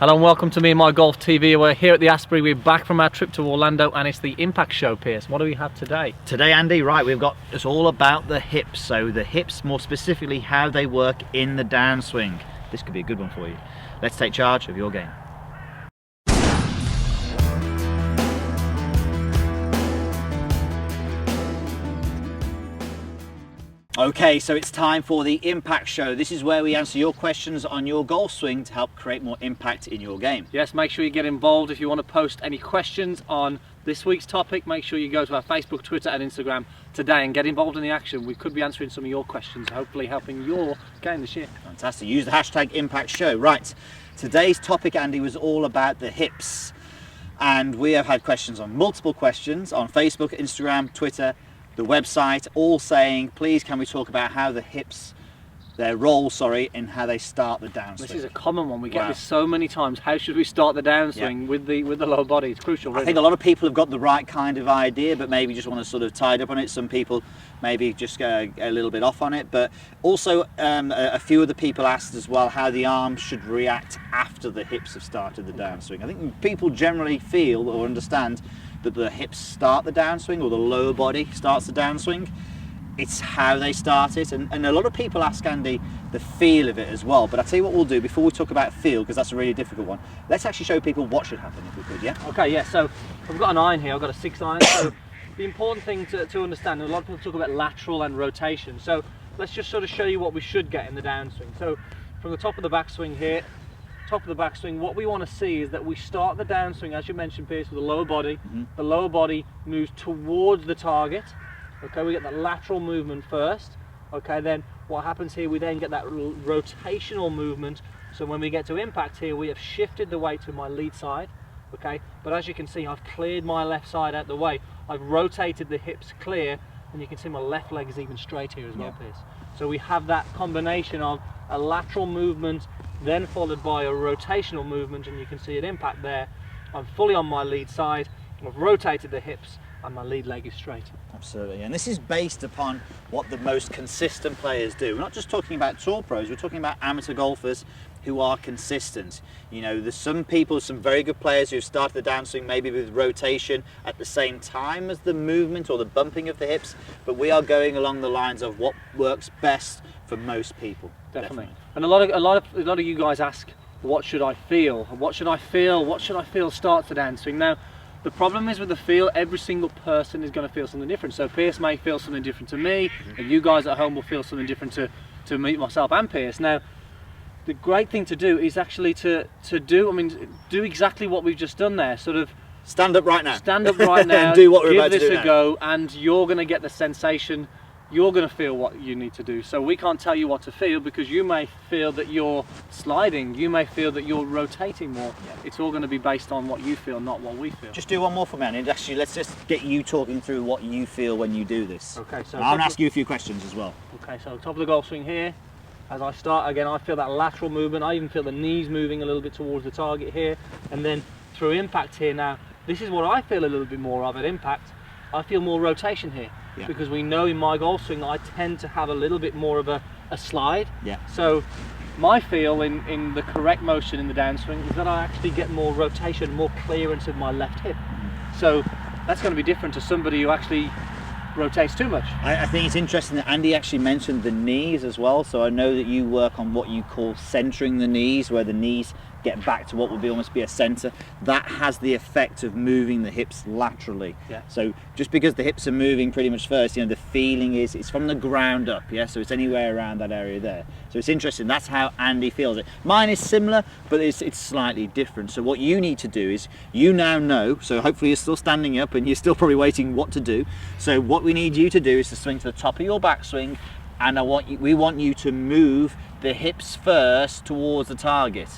Hello and welcome to Me and My Golf TV. We're here at the Asbury. We're back from our trip to Orlando and it's the Impact Show, Piers. What do we have today? Today, Andy, right, it's all about the hips. So the hips, more specifically, how they work in the downswing. This could be a good one for you. Let's take charge of your game. Okay, so it's time for the Impact Show. This is where we answer your questions on your golf swing to help create more impact in your game. Yes, make sure you get involved. If you want to post any questions on this week's topic, make sure you go to our Facebook, Twitter and Instagram today and get involved in the action. We could be answering some of your questions, hopefully helping your game this year. Fantastic. Use the hashtag Impact Show. Right, today's topic, Andy, was all about the hips. And we have had multiple questions on Facebook, Instagram, Twitter, the website, all saying, please can we talk about how the hips, their role, in how they start the downswing. This is a common one. We get this so many times. How should we start the downswing with the lower body? It's crucial, really. I think a lot of people have got the right kind of idea, but maybe just want to sort of tie up on it. Some people maybe just go a little bit off on it. But also a few of the people asked as well how the arms should react after the hips have started the downswing. I think people generally feel or understand that the hips start the downswing or the lower body starts the downswing. It's how they start it, and a lot of people ask Andy the feel of it as well. But I'll tell you what we'll do before we talk about feel, because that's a really difficult one. Let's actually show people what should happen if we could, yeah? Okay, yeah, so I've got an iron here, I've got a 6 iron. So the important thing to understand, a lot of people talk about lateral and rotation. So let's just sort of show you what we should get in the downswing. So from the top of the backswing here, what we want to see is that we start the downswing, as you mentioned, Piers, with the lower body. Mm-hmm. The lower body moves towards the target. Okay, we get that lateral movement first. Okay, then what happens here, we then get that rotational movement. So when we get to impact here, we have shifted the weight to my lead side. Okay, but as you can see, I've cleared my left side out the way. I've rotated the hips clear, and you can see my left leg is even straight here as well, Piers. So we have that combination of a lateral movement, then followed by a rotational movement, and you can see an impact there. I'm fully on my lead side, I've rotated the hips, and my lead leg is straight. Absolutely, and this is based upon what the most consistent players do. We're not just talking about tour pros, we're talking about amateur golfers who are consistent. You know, there's some very good players who've started the downswing maybe with rotation at the same time as the movement or the bumping of the hips, but we are going along the lines of what works best for most people. Definitely. And a lot of you guys ask, what should I feel? What should I feel? What should I feel starts the downswing? Now, the problem is with the feel, every single person is going to feel something different. So Piers may feel something different to me, and you guys at home will feel something different to me, myself and Piers. Now, the great thing to do is actually to do exactly what we've just done there. Sort of stand up right now. Stand up right now. And do what we're about to do. Give this a go, and you're going to get the sensation. You're going to feel what you need to do. So we can't tell you what to feel, because you may feel that you're sliding, you may feel that you're rotating more. It's all going to be based on what you feel, not what we feel. Just do one more for me, and actually let's just get you talking through what you feel when you do this. Okay, so I'll ask you a few questions as well. Okay, so top of the golf swing here, as I start again, I feel that lateral movement. I even feel the knees moving a little bit towards the target here, and then through impact here now, this is what I feel a little bit more of at impact. I feel more rotation here. Because we know in my golf swing I tend to have a little bit more of a slide. So my feel in the correct motion in the downswing is that I actually get more rotation, more clearance of my left hip. So that's going to be different to somebody who actually rotates too much. I think it's interesting that Andy actually mentioned the knees as well. So I know that you work on what you call centering the knees, where the knees get back to what would be almost be a center. That has the effect of moving the hips laterally. So just because the hips are moving pretty much first, you know, the feeling is it's from the ground up. So it's anywhere around that area there. So it's interesting. That's how Andy feels it. Mine is similar, but it's slightly different. So what you need to do is, you now know, so hopefully you're still standing up and you're still probably waiting what to do. So what we need you to do is to swing to the top of your backswing, and we want you to move the hips first towards the target.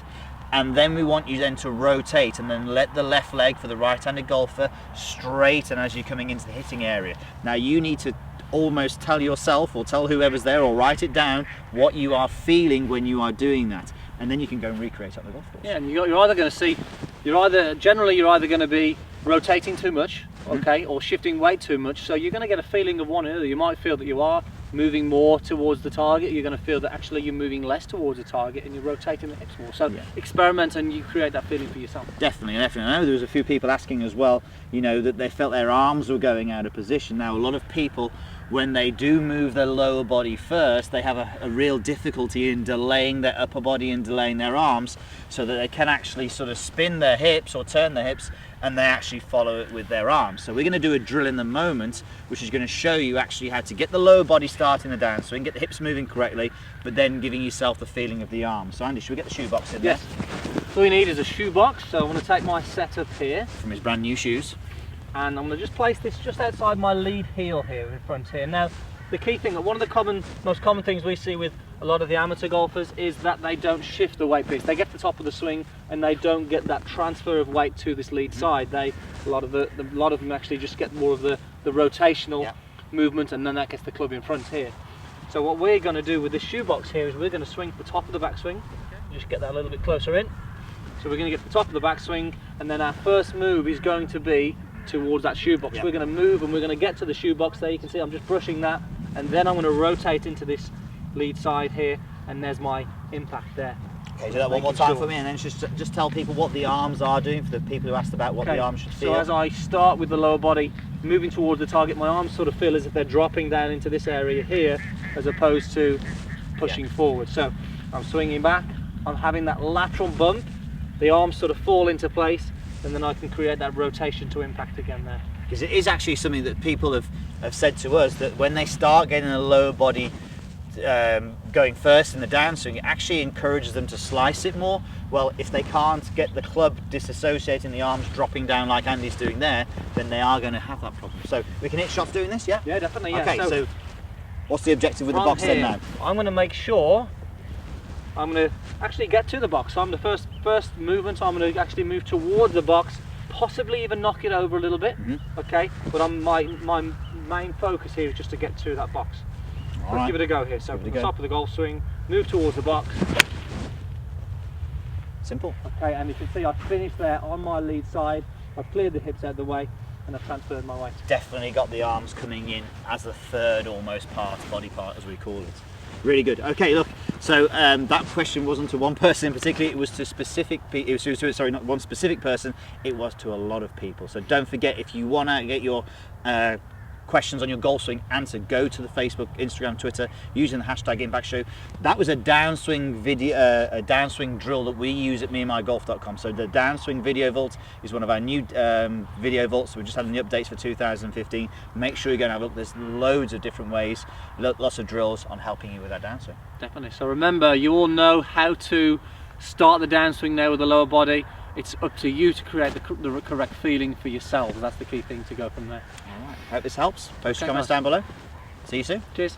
And then we want you then to rotate and then let the left leg for the right-handed golfer straighten as you're coming into the hitting area. Now you need to almost tell yourself or tell whoever's there or write it down what you are feeling when you are doing that. And then you can go and recreate on the golf course. Yeah, and you're either going to see, you're either going to be rotating too much, okay, or shifting weight too much. So you're going to get a feeling of one or the other. You might feel that you are moving more towards the target, you're going to feel that actually you're moving less towards the target and you're rotating the hips more. So Yeah. experiment and you create that feeling for yourself. Definitely. I know there was a few people asking as well, you know, that they felt their arms were going out of position. Now, a lot of people, when they do move their lower body first, they have a real difficulty in delaying their upper body and delaying their arms, so that they can actually sort of spin their hips or turn their hips, and they actually follow it with their arms. So we're going to do a drill in the moment, which is going to show you actually how to get the lower body starting the downswing, get the hips moving correctly, but then giving yourself the feeling of the arms. So Andy, should we get the shoebox in there? Yes. All you need is a shoebox. So I'm going to take my setup here, From his brand new shoes. and I'm going to just place this just outside my lead heel here in front here. Now, the key thing, one of the most common things we see with a lot of the amateur golfers is that they don't shift the weight piece. They get to the top of the swing and they don't get that transfer of weight to this lead side. A lot of them actually just get more of the rotational movement, and then that gets the club in front here. So what we're going to do with this shoebox here is we're going to swing the top of the backswing. Just get that a little bit closer in. So we're going to get the top of the backswing, and then our first move is going to be towards that shoebox. We're going to move and we're going to get to the shoebox there. You can see I'm just brushing that, and then I'm going to rotate into this lead side here, and there's my impact there. Okay, do that one more time for me, and then just tell people what the arms are doing for the people who asked about what the arms should feel. So as I start with the lower body, moving towards the target, my arms sort of feel as if they're dropping down into this area here, as opposed to pushing forward. So I'm swinging back, I'm having that lateral bump, the arms sort of fall into place, and then I can create that rotation to impact again there. Because it is actually something that people have said to us, that when they start getting a lower body going first in the downswing, it actually encourages them to slice it more. Well, if they can't get the club disassociating, the arms dropping down like Andy's doing there, then they are going to have that problem. So we can hit shots doing this, yeah? Yeah, definitely, yeah. Okay, so what's the objective with the box then now? I'm going to make sure I'm going to actually get to the box. So I'm the first movement, I'm going to actually move towards the box, possibly even knock it over a little bit, okay? But my main focus here is just to get to that box. Let's give it a go here. So from the top of the golf swing, move towards the box. Simple. Okay, and you can see I finished there on my lead side. I've cleared the hips out of the way, and I've transferred my weight. Definitely got the arms coming in as the third almost body part as we call it. Really good. Okay, look, so that question wasn't to one person in particular, it was to specific people, sorry, not one specific person, it was to a lot of people. So don't forget, if you want to get your questions on your golf swing answered, go to the Facebook, Instagram, Twitter using the hashtag ImpactShow. That was a downswing video, a downswing drill that we use at meandmygolf.com. So the downswing video vault is one of our new video vaults. So we're just having the updates for 2015. Make sure you go and have a look. There's loads of different ways, lots of drills on helping you with that downswing. Definitely. So remember, you all know how to start the downswing there with the lower body. It's up to you to create the correct feeling for yourself. That's the key thing to go from there. All right. Hope this helps. Post your comments down below. See you soon. Cheers.